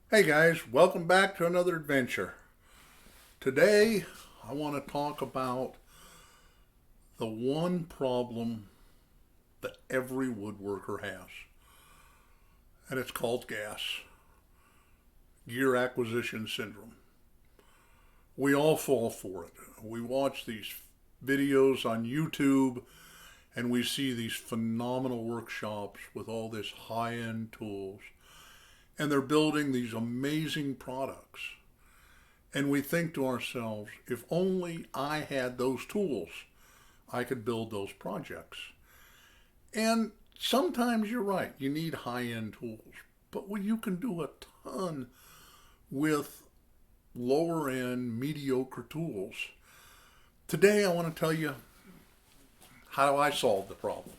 Hey guys, welcome back to another adventure. Today I want to talk about the one problem that every woodworker has, and it's called gear acquisition syndrome. We all fall for it. We watch these videos on YouTube and we see these phenomenal workshops with all this high end tools, and they're building these amazing products. And we think to ourselves, if only I had those tools, I could build those projects. And sometimes you're right, you need high end tools. But when you can do a ton with lower end, mediocre tools. Today, I want to tell you how I solve the problem.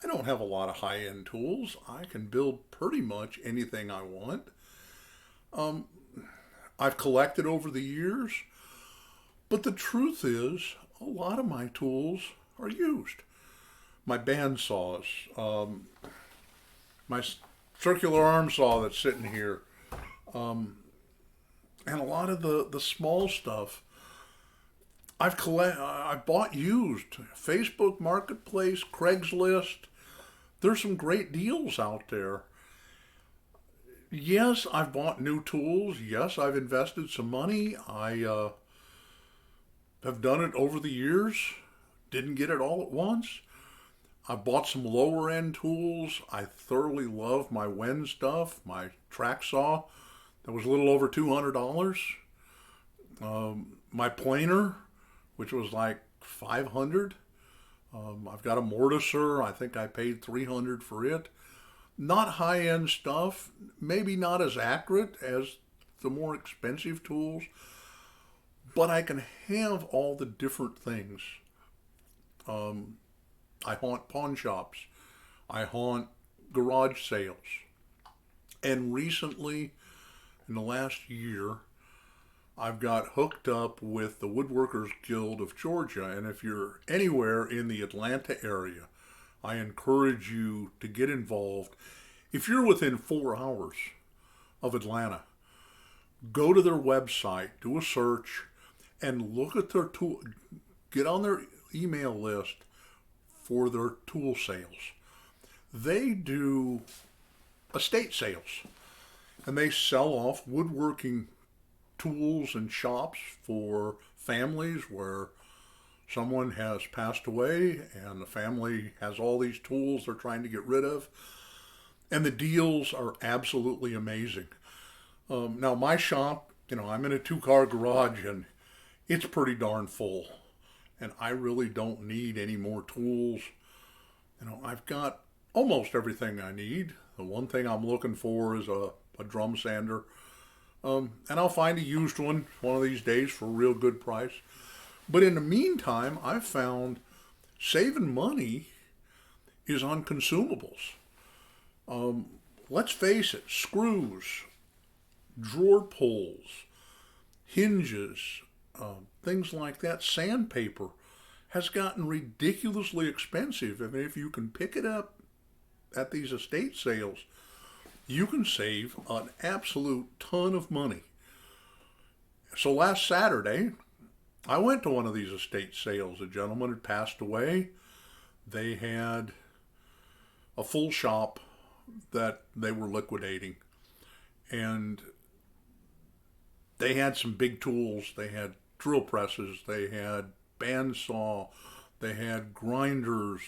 I don't have a lot of high end tools. I can build pretty much anything I want. Um, I've collected over the years, but the truth is, a lot of my tools are used. My bandsaws, my circular arm saw that's sitting here, and a lot of the small stuff I bought used. Facebook Marketplace, Craigslist. There's some great deals out there. Yes, I've bought new tools. Yes, I've invested some money. I have done it over the years. Didn't get it all at once. I bought some lower end tools. I thoroughly love my Wen stuff, my track saw that was a little over $200. My planer, which was like 500. I've got a mortiser. I think I paid 300 for it. Not high end stuff, maybe not as accurate as the more expensive tools, but I can have all the different things. Um, I haunt pawn shops, I haunt garage sales, and recently, in the last year, I've got hooked up with the Woodworkers Guild of Georgia, and if you're anywhere in the Atlanta area, I encourage you to get involved. If you're within 4 hours of Atlanta, go to their website, do a search, and look at their tool. Get on their email list for their tool sales. They do estate sales, and they sell off woodworking tools and shops for families where someone has passed away and the family has all these tools they're trying to get rid of. And the deals are absolutely amazing. Now, my shop, I'm in a two-car garage and it's pretty darn full. And I really don't need any more tools. I've got almost everything I need. The one thing I'm looking for is a drum sander. And I'll find a used one of these days for a real good price. But in the meantime, I've found saving money is on consumables. Let's face it, screws, drawer pulls, hinges, things like that, sandpaper has gotten ridiculously expensive. I mean, if you can pick it up at these estate sales, you can save an absolute ton of money. So last Saturday, I went to one of these estate sales. A gentleman had passed away. They had a full shop that they were liquidating. And they had some big tools. They had drill presses. They had bandsaw. They had grinders.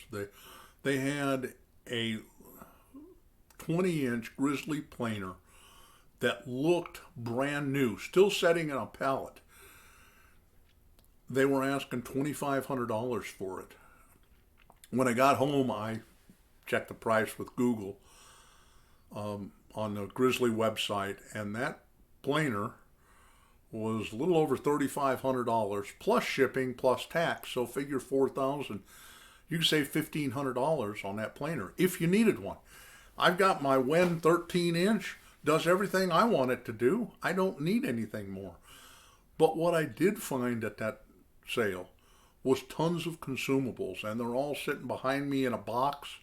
They had a 20-inch grizzly planer that looked brand new, still setting in a pallet. They were asking $2,500 for it. When I got home, I checked the price with Google on the Grizzly website, and that planer was a little over $3,500 plus shipping plus tax. So figure 4,000. You can save $1,500 on that planer if you needed one. I've got my Wen 13-inch, does everything I want it to do. I don't need anything more. But what I did find at that sale was tons of consumables, and they're all sitting behind me in a box.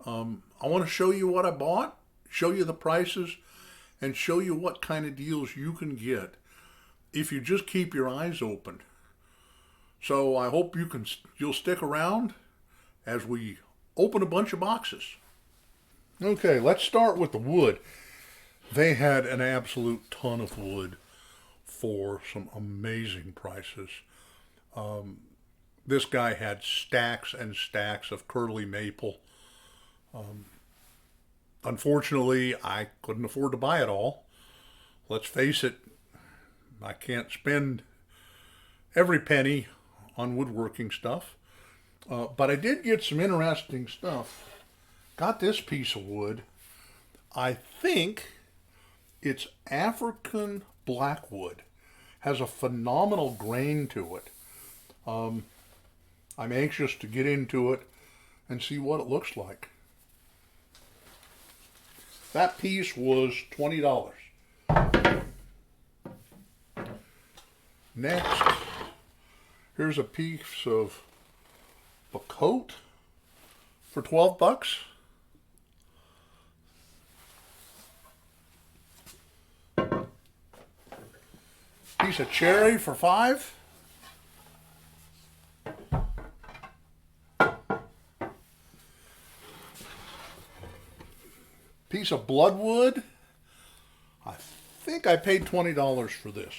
I want to show you what I bought, show you the prices, and show you what kind of deals you can get if you just keep your eyes open. So I hope you'll stick around as we open a bunch of boxes. Okay, let's start with the wood. They had an absolute ton of wood for some amazing prices. This guy had stacks and stacks of curly maple. Unfortunately, I couldn't afford to buy it all. Let's face it, I can't spend every penny on woodworking stuff. But I did get some interesting stuff. Got this piece of wood. I think it's African blackwood. Has a phenomenal grain to it. I'm anxious to get into it and see what it looks like. That piece was $20. Next, here's a piece of a coat for $12. Piece of cherry for $5. Piece of bloodwood. I think I paid $20 for this.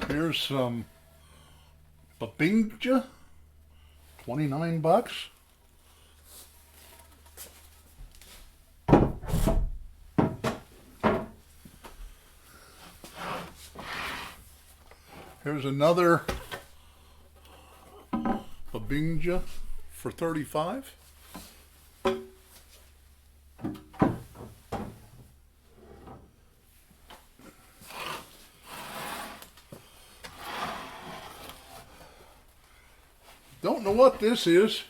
Here's some babinja, $29. Here's another babinja for $35. Don't know what this is,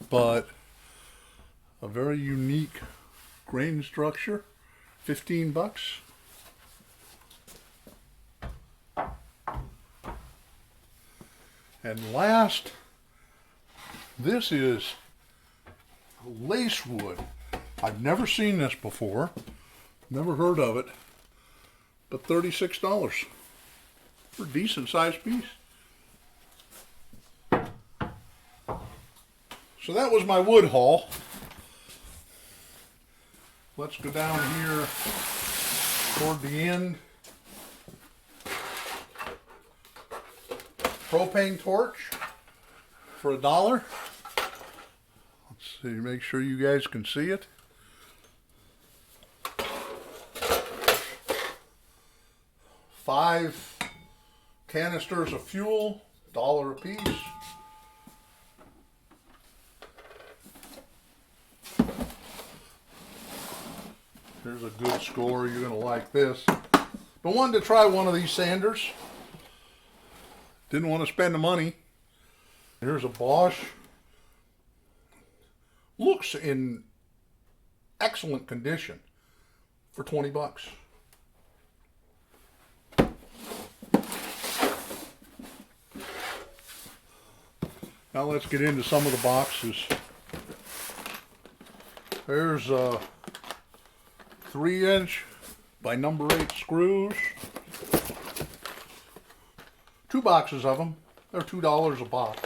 but a very unique grain structure, $15. And last, this is lace wood. I've never seen this before, never heard of it, but $36 for a decent sized piece. So that was my wood haul. Let's go down here toward the end. Propane torch for $1. Let's see, make sure you guys can see it. Five canisters of fuel, $1 a piece. Here's a good score. You're going to like this. But wanted to try one of these sanders. Didn't want to spend the money. Here's a Bosch. Looks in excellent condition for $20. Now let's get into some of the boxes. There's a 3" by number 8 screws. 2 boxes of them. They're $2 a box.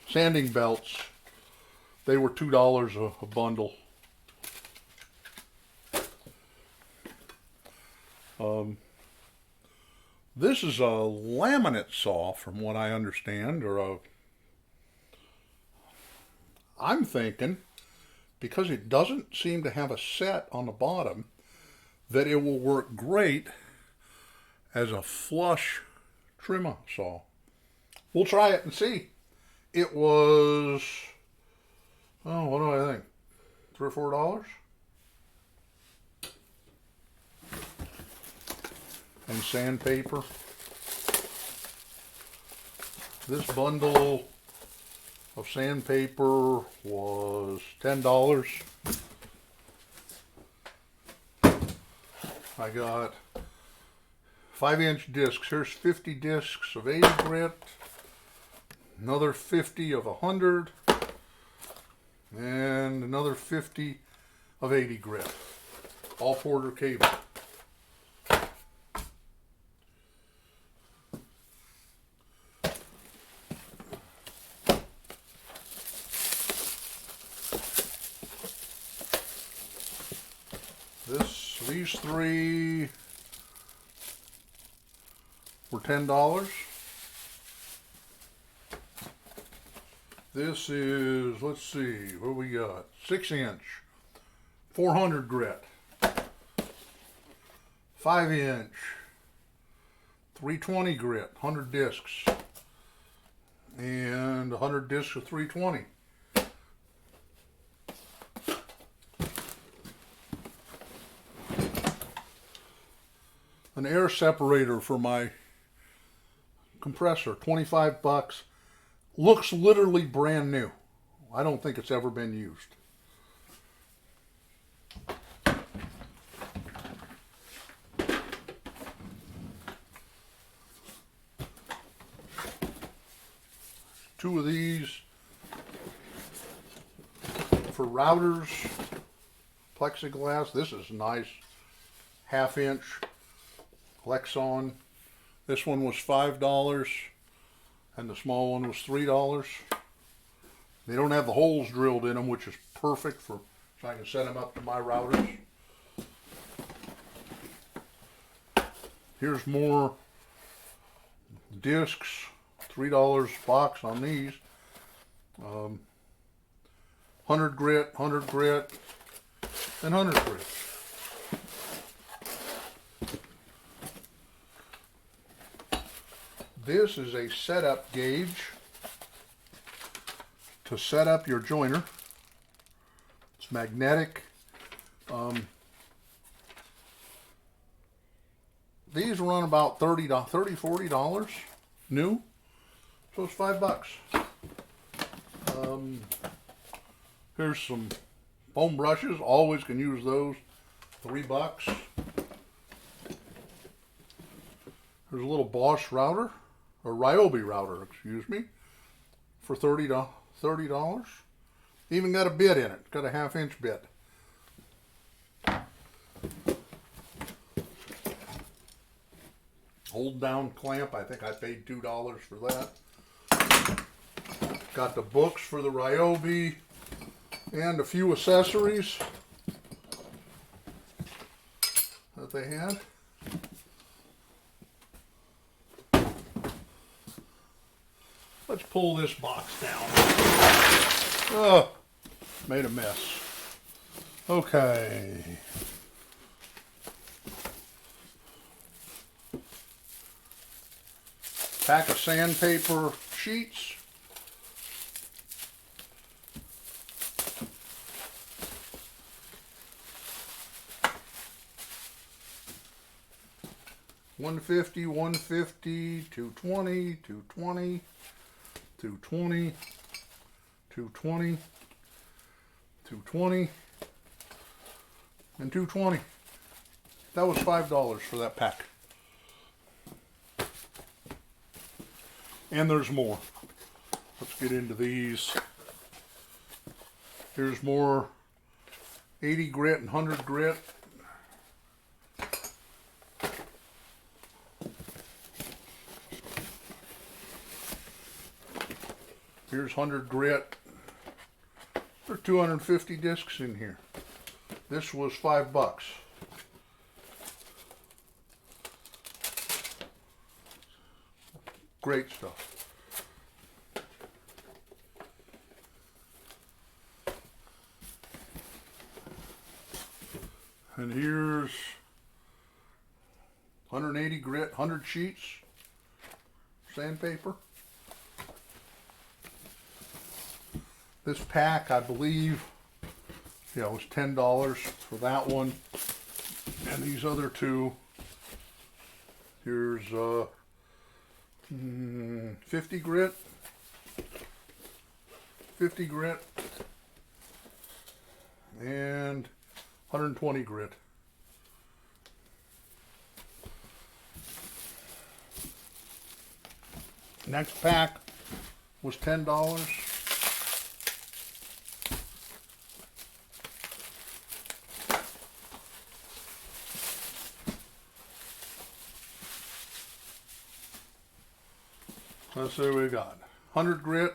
Sanding belts. They were $2 a bundle. This is a laminate saw, from what I understand, or I'm thinking, because it doesn't seem to have a set on the bottom, that it will work great as a flush trim saw. We'll try it and see. It was, oh, what do I think? $3 or $4? And sandpaper. This bundle of sandpaper was $10. I got 5-inch discs. Here's 50 discs of 80 grit. Another 50 of 100. And another 50 of 80 grit. All Porter cable. These three were $10. This is, let's see, what we got? 6-inch, 400 grit. 5-inch, 320 grit, 100 discs. And 100 discs of 320. An air separator for my compressor, 25 bucks. Looks literally brand new. I don't think it's ever been used. Two of these for routers, plexiglass. This is nice, 1/2-inch Lexon. This one was $5 and the small one was $3. They don't have the holes drilled in them, which is perfect for so I can set them up to my routers. Here's more discs, $3 box on these. 100 grit, 100 grit, and 100 grit. This is a setup gauge to set up your joiner. It's magnetic. These run about $40 new, so it's $5. Here's some foam brushes. Always can use those. $3. There's a little Bosch router, or Ryobi router, excuse me, for $30. Even got a bit in it. Got a 1/2-inch bit. Hold down clamp. I think I paid $2 for that. Got the books for the Ryobi and a few accessories that they had. Let's pull this box down. Oh, made a mess. Okay. Pack of sandpaper sheets. $150, $150, $220, $220, $220, $220, $220, and $220. That was $5 for that pack. And there's more. Let's get into these. Here's more 80 grit and 100 grit. Here's 100 grit. There are 250 discs in here. This was $5. Great stuff. And here's 180 grit, 100 sheets, sandpaper. This pack, I believe, yeah, it was $10 for that one. And these other two, here's 50 grit, 50 grit, and 120 grit. Next pack was $10. Let's see what we got. 100 grit.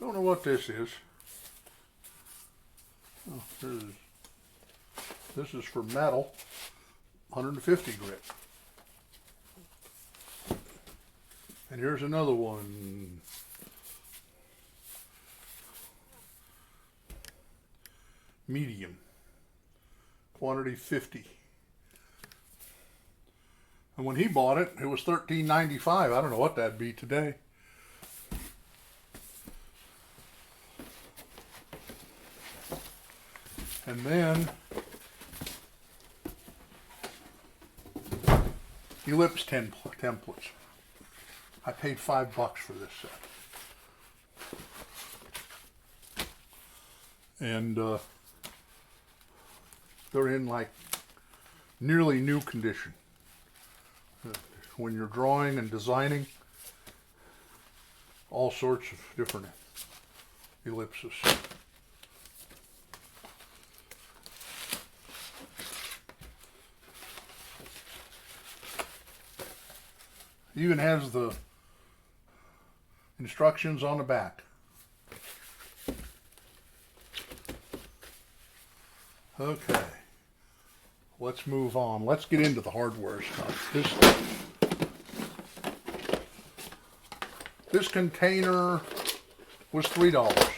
Don't know what this is. Oh, this is for metal. 150 grit. And here's another one. Medium. Quantity 50. And when he bought it, it was $13.95. I don't know what that'd be today. And then ellipse templates. I paid $5 for this set. And they're in like nearly new condition. When you're drawing and designing, all sorts of different ellipses. Even has the instructions on the back. Okay, let's move on. Let's get into the hardware stuff. This container was $3.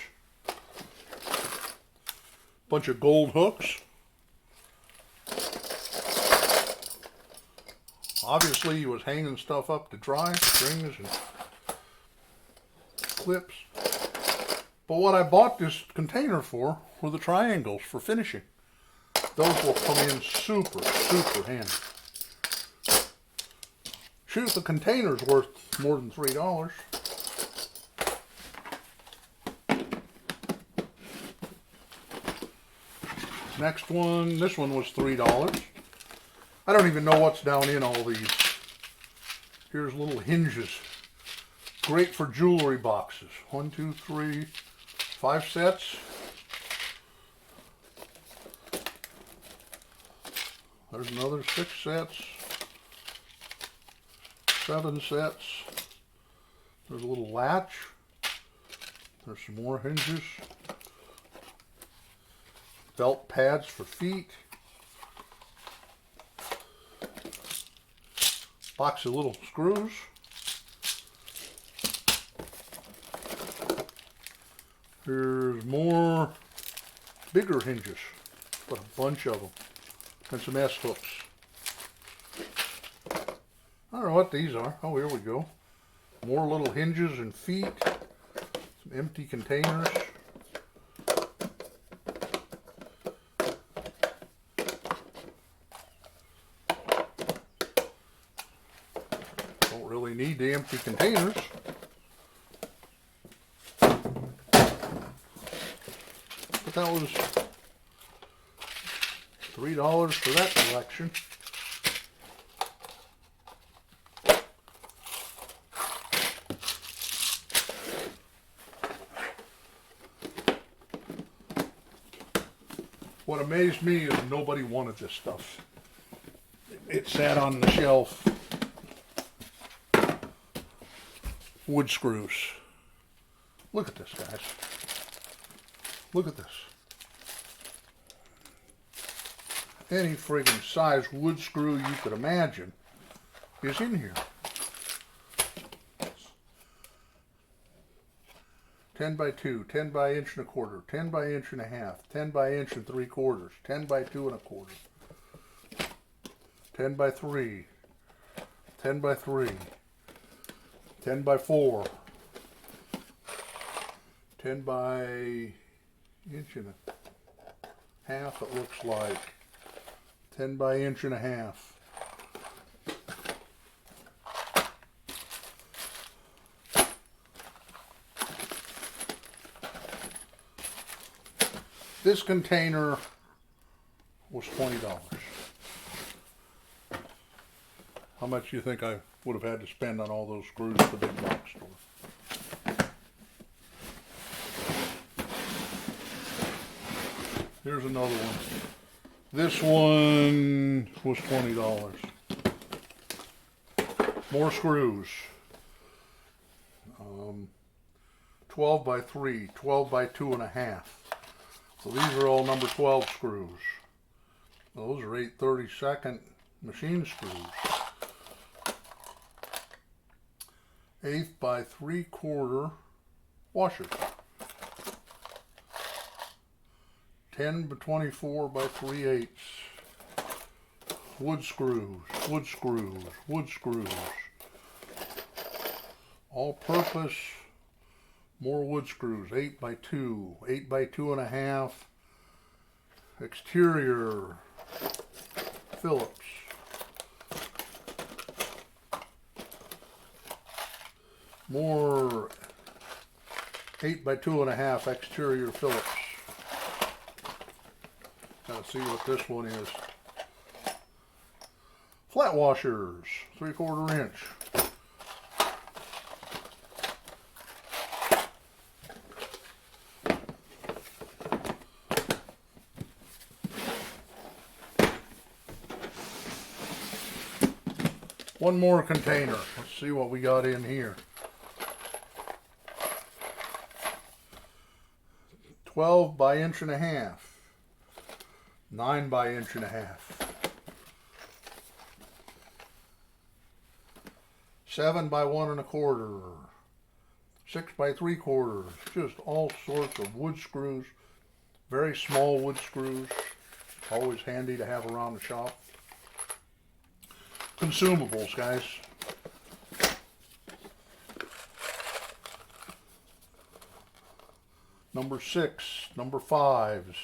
Bunch of gold hooks. Obviously, he was hanging stuff up to dry, strings and clips. But what I bought this container for were the triangles for finishing. Those will come in super, super handy. Shoot, the container's worth more than $3. Next one, this one was $3. I don't even know what's down in all these. Here's little hinges. Great for jewelry boxes. 1, 2, 3, 5 sets. There's another 6 sets. 7 sets. There's a little latch. There's some more hinges. Belt pads for feet. Box of little screws. There's more bigger hinges, but a bunch of them. And some S-hooks. I don't know what these are. Oh, here we go. More little hinges and feet. Some empty containers. Don't really need the empty containers. But that was $3 for that collection. What amazed me is nobody wanted this stuff. It sat on the shelf. Wood screws. Look at this, guys. Look at this. Any friggin' size wood screw you could imagine is in here. 10 by 2, 10 by 1.25 inches, 10 by 1.5 inches, 10 by 1 3/4, 10 by 2 1/4, 10 by 3, 10 by 3, 10 by 4, 10 by 1.5 inches, it looks like, 10 by 1.5 inches. This container was $20. How much do you think I would have had to spend on all those screws at the big box store? Here's another one. This one was $20. More screws. 12 by 3, 12 by 2.5. So these are all number 12 screws. Those are 8/32 machine screws. 1/8 by 3/4 washers. 10 by 24 by 3/8. Wood screws, wood screws, wood screws. All purpose, more wood screws. 8 by 2, 8 by 2.5. Exterior Phillips. More 8 by 2.5 exterior Phillips. Gotta see what this one is. Flat washers, 3/4 inch. One more container. Let's see what we got in here. 12 by 1.5 inches. 9 by 1.5 inches. 7 by 1.25. 6 by 3/4. Just all sorts of wood screws. Very small wood screws. Always handy to have around the shop. Consumables, guys. Number 6, number 5s.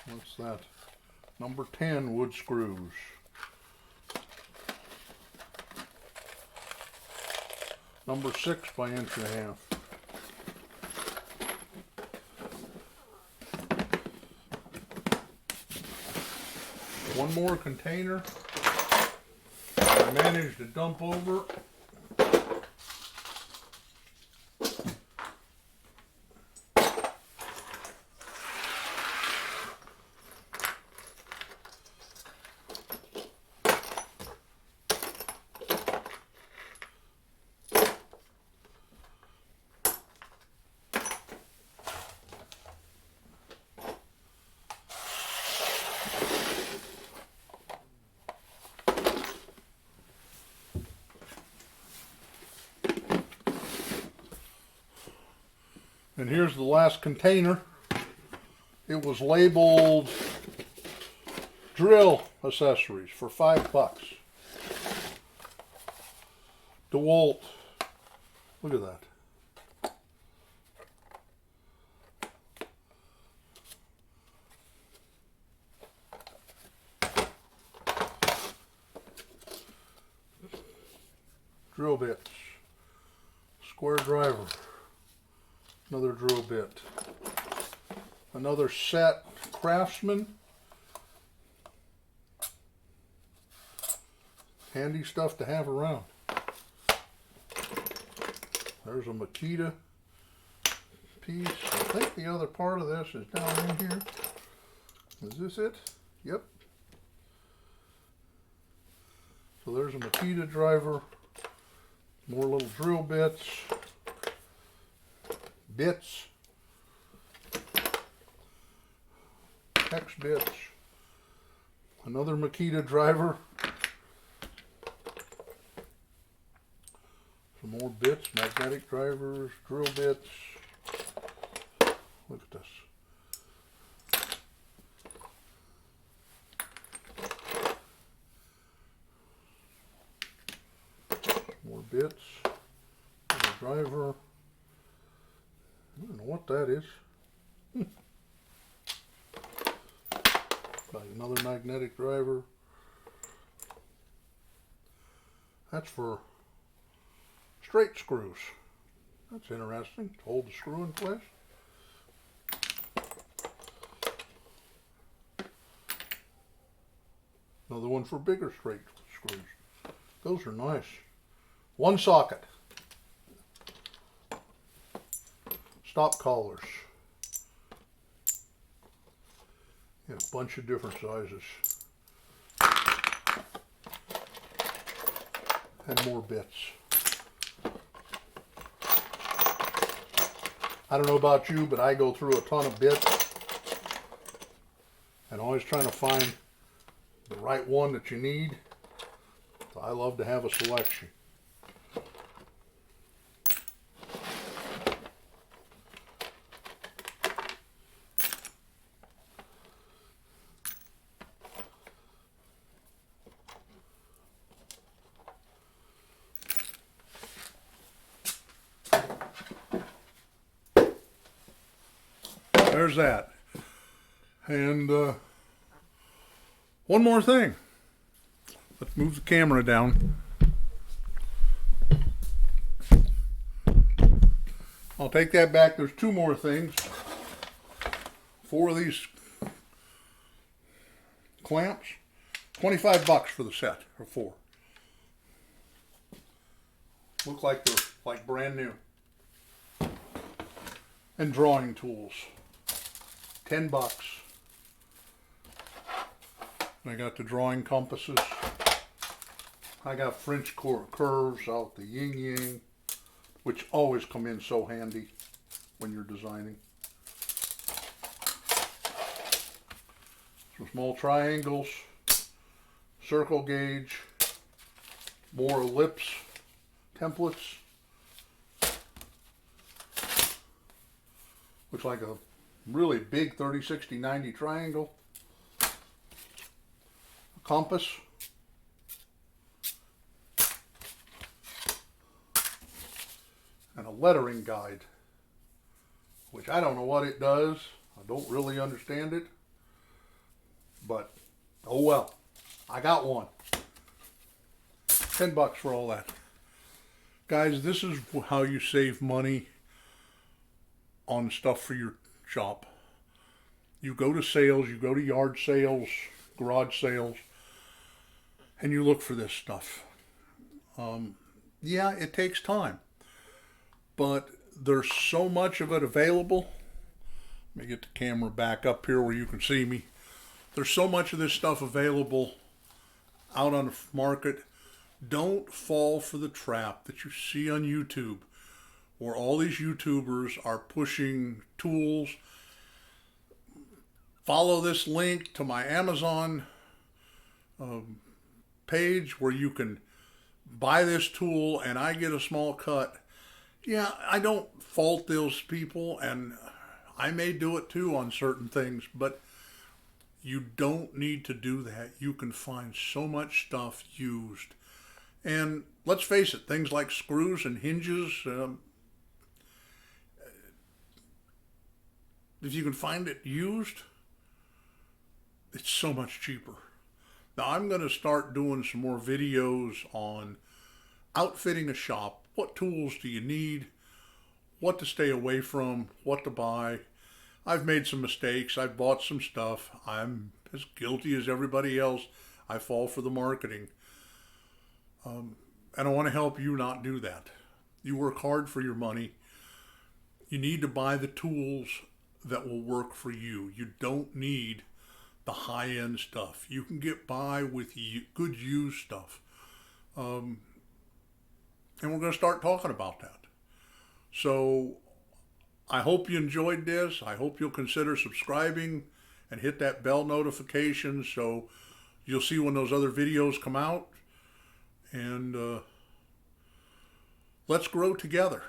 What's that? Number 10 wood screws. Number 6 by 1.5 inches. One more container. I managed to dump over. And here's the last container. It was labeled drill accessories for $5. DeWalt. Look at that. Drill bits. Square driver. Another drill bit. Another set Craftsman. Handy stuff to have around. There's a Makita piece. I think the other part of this is down in here. Is this it? Yep. So there's a Makita driver. More little drill bits. Bits, hex bits, another Makita driver, some more bits, magnetic drivers, drill bits. Look at this. More bits, another driver. I don't know what that is. Got another magnetic driver. That's for straight screws. That's interesting, to hold the screw in place. Another one for bigger straight screws. Those are nice. One socket. Stop collars. Yeah, a bunch of different sizes. And more bits. I don't know about you, but I go through a ton of bits and always trying to find the right one that you need. So I love to have a selection. There's that. And one more thing. Let's move the camera down. I'll take that back. There's two more things. 4 of these clamps. $25 for the set, or 4. Look like they're like brand new. And drawing tools. $10. And I got the drawing compasses. I got French curves out the yin yang, which always come in so handy when you're designing. Some small triangles, circle gauge, more ellipse templates. Looks like a really big 30, 60, 90 triangle. A compass. And a lettering guide, which I don't know what it does. I don't really understand it. But, oh well. I got one. $10 for all that. Guys, this is how you save money on stuff for your shop. You go to sales, you go to yard sales, garage sales, and you look for this stuff. Yeah, it takes time, but there's so much of it available. Let me get the camera back up here where you can see me. There's so much of this stuff available out on the market. Don't fall for the trap that you see on YouTube, where all these YouTubers are pushing tools. Follow this link to my Amazon page where you can buy this tool and I get a small cut. Yeah, I don't fault those people, and I may do it too on certain things, but you don't need to do that. You can find so much stuff used. And let's face it, things like screws and hinges, if you can find it used, it's so much cheaper. Now I'm going to start doing some more videos on outfitting a shop. What tools do you need? What to stay away from? What to buy? I've made some mistakes. I've bought some stuff. I'm as guilty as everybody else. I fall for the marketing. And I want to help you not do that. You work hard for your money. You need to buy the tools that will work for you. You don't need the high-end stuff. You can get by with good used stuff. And we're going to start talking about that. So I hope you enjoyed this. I hope you'll consider subscribing and hit that bell notification so you'll see when those other videos come out. And let's grow together.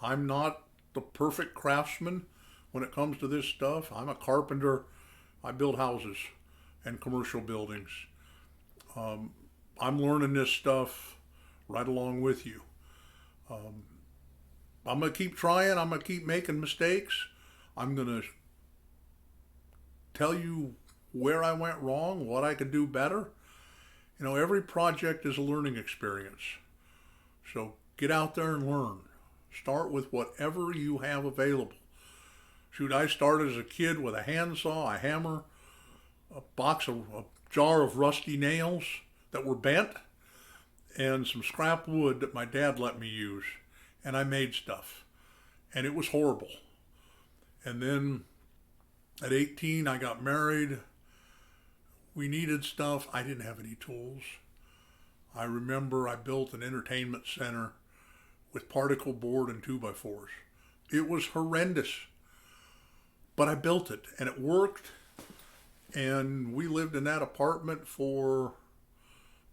I'm not the perfect craftsman when it comes to this stuff. I'm a carpenter. I build houses and commercial buildings. I'm learning this stuff right along with you. I'm going to keep trying. I'm going to keep making mistakes. I'm going to tell you where I went wrong, what I could do better. You know, every project is a learning experience. So get out there and learn. Start with whatever you have available. Shoot, I started as a kid with a handsaw, a hammer, a box of jar of rusty nails that were bent and some scrap wood that my dad let me use. And I made stuff. And it was horrible. And then at 18, I got married. We needed stuff. I didn't have any tools. I remember I built an entertainment center with particle board and 2x4s. It was horrendous. But I built it and it worked. And we lived in that apartment for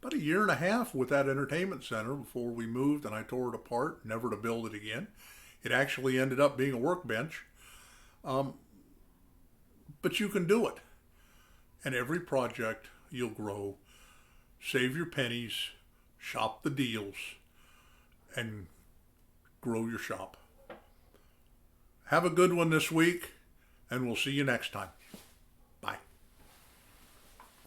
about a year and a half with that entertainment center before we moved and I tore it apart, never to build it again. It actually ended up being a workbench. But you can do it. And every project you'll grow. Save your pennies, shop the deals, and grow your shop. Have a good one this week, and we'll see you next time.